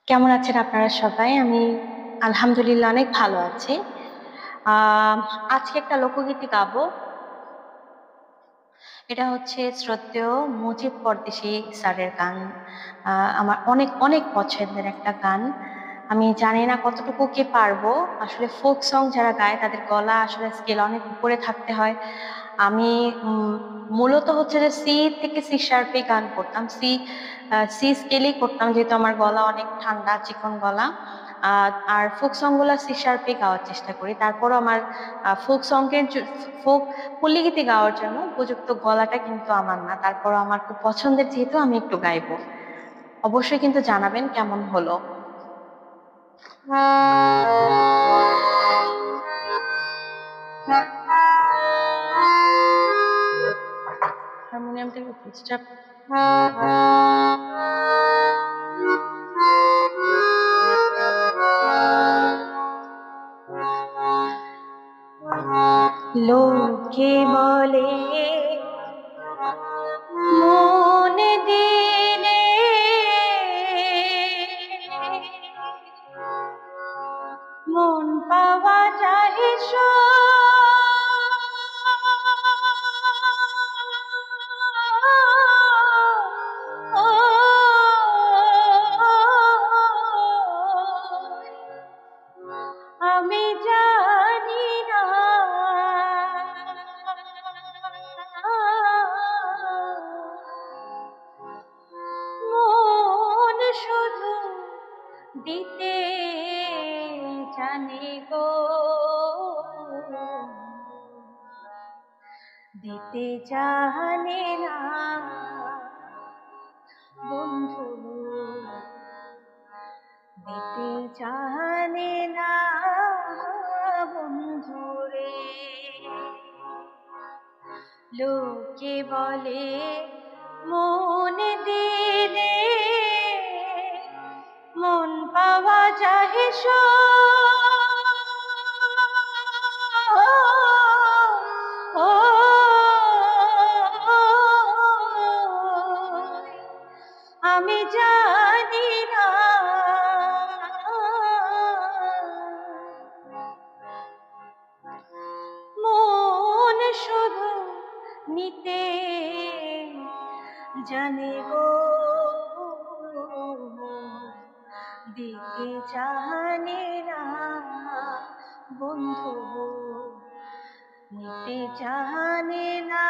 কেমন আছেন আপনারা সবাই? আমি আলহামদুলিল্লাহ অনেক ভালো আছি। আহ আজকে একটা লোকগীতি গাবো। এটা হচ্ছে শ্রদ্ধেয় মুজিব পরদেশী স্যারের গান। আমার অনেক অনেক পছন্দের একটা গান। আমি জানি না কতটুকু কি পারবো। আসলে ফোক সং যারা গায় তাদের গলা আসলে স্কেল অনেক উপরে থাকতে হয়। আমি মূলত হচ্ছে যে সি থেকে সি শার্পে গান করতাম, সি স্কেলেই করতাম, যেহেতু আমার গলা অনেক ঠান্ডা চিকন গলা। আর ফোক সং গুলা সি শার্পে গাওয়ার চেষ্টা করি। তারপরও আমার ফোক সঙ্গের ফোক পল্লীগীতি গাওয়ার জন্য উপযুক্ত গলাটা কিন্তু আমার না। তারপরও আমার খুব পছন্দের, যেহেতু আমি একটু গাইবো। অবশ্যই কিন্তু জানাবেন কেমন হলো। হারমোনিয়ামটা একটু ডিস্টার্ব। লোকে বলে মন দিলে মন পাওয়া যায় আমি জানি না মন শুধু দিতে জানে গো, দিতে জানে না বন্ধু, দিতে জানে না বন্ধু রে। লোকে বলে মন দিলে মন পাওয়া যায় আমি জানি না মন শুধু নিতে জানে গো, দিতে জানে না বন্ধু, নিতে জানে না